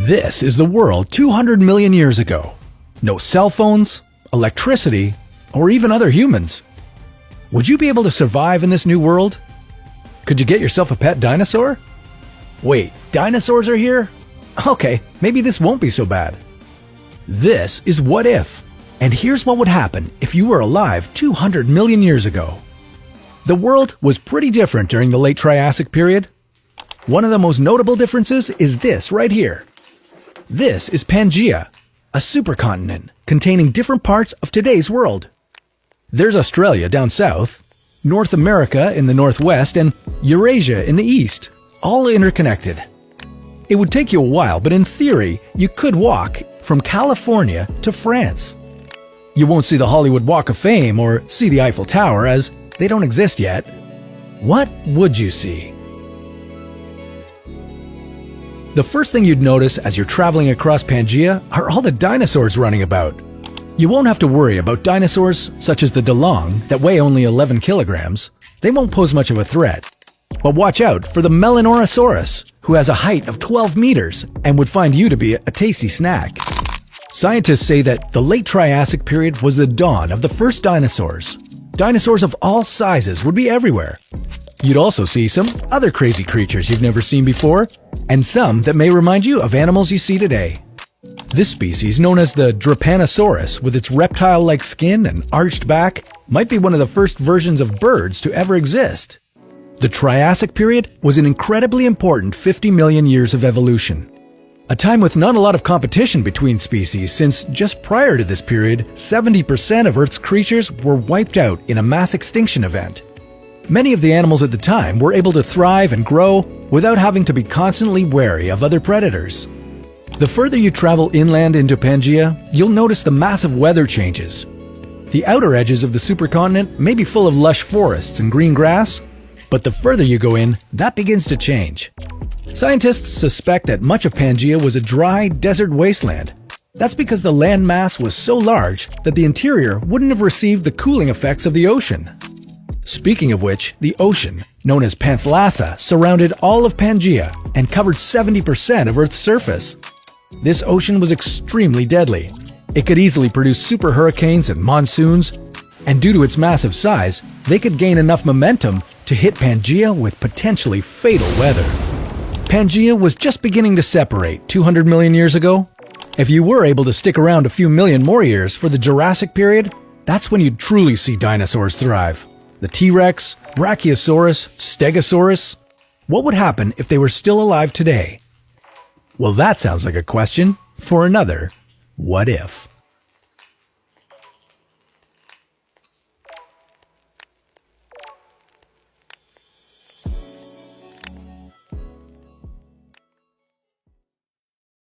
This is the world 200 million years ago. No cell phones, electricity, or even other humans. Would you be able to survive in this new world? Could you get yourself a pet dinosaur? Wait, dinosaurs are here? Okay, maybe this won't be so bad. This is What If, and here's what would happen if you were alive 200 million years ago. The world was pretty different during the late Triassic period. One of the most notable differences is this right here. This is Pangaea, a supercontinent containing different parts of today's world. There's Australia down south, North America in the northwest, and Eurasia in the east, all interconnected. It would take you a while, but in theory, you could walk from California to France. You won't see the Hollywood Walk of Fame or see the Eiffel Tower, as they don't exist yet. What would you see? The first thing you'd notice as you're traveling across Pangaea are all the dinosaurs running about. You won't have to worry about dinosaurs such as the Delong that weigh only 11 kilograms. They won't pose much of a threat. But watch out for the Melanorosaurus, who has a height of 12 meters and would find you to be a tasty snack. Scientists say that the late Triassic period was the dawn of the first dinosaurs. Dinosaurs of all sizes would be everywhere. You'd also see some other crazy creatures you've never seen before, and some that may remind you of animals you see today. This species, known as the Drepanosaurus, with its reptile-like skin and arched back, might be one of the first versions of birds to ever exist. The Triassic period was an incredibly important 50 million years of evolution. A time with not a lot of competition between species, since just prior to this period, 70% of Earth's creatures were wiped out in a mass extinction event. Many of the animals at the time were able to thrive and grow without having to be constantly wary of other predators. The further you travel inland into Pangaea, you'll notice the massive weather changes. The outer edges of the supercontinent may be full of lush forests and green grass, but the further you go in, that begins to change. Scientists suspect that much of Pangaea was a dry, desert wasteland. That's because the land mass was so large that the interior wouldn't have received the cooling effects of the ocean. Speaking of which, the ocean, known as Panthalassa, surrounded all of Pangaea and covered 70% of Earth's surface. This ocean was extremely deadly. It could easily produce super hurricanes and monsoons, and due to its massive size, they could gain enough momentum to hit Pangaea with potentially fatal weather. Pangaea was just beginning to separate 200 million years ago. If you were able to stick around a few million more years for the Jurassic period, that's when you'd truly see dinosaurs thrive. The T-Rex, Brachiosaurus, Stegosaurus. What would happen if they were still alive today? Well, that sounds like a question for another What If.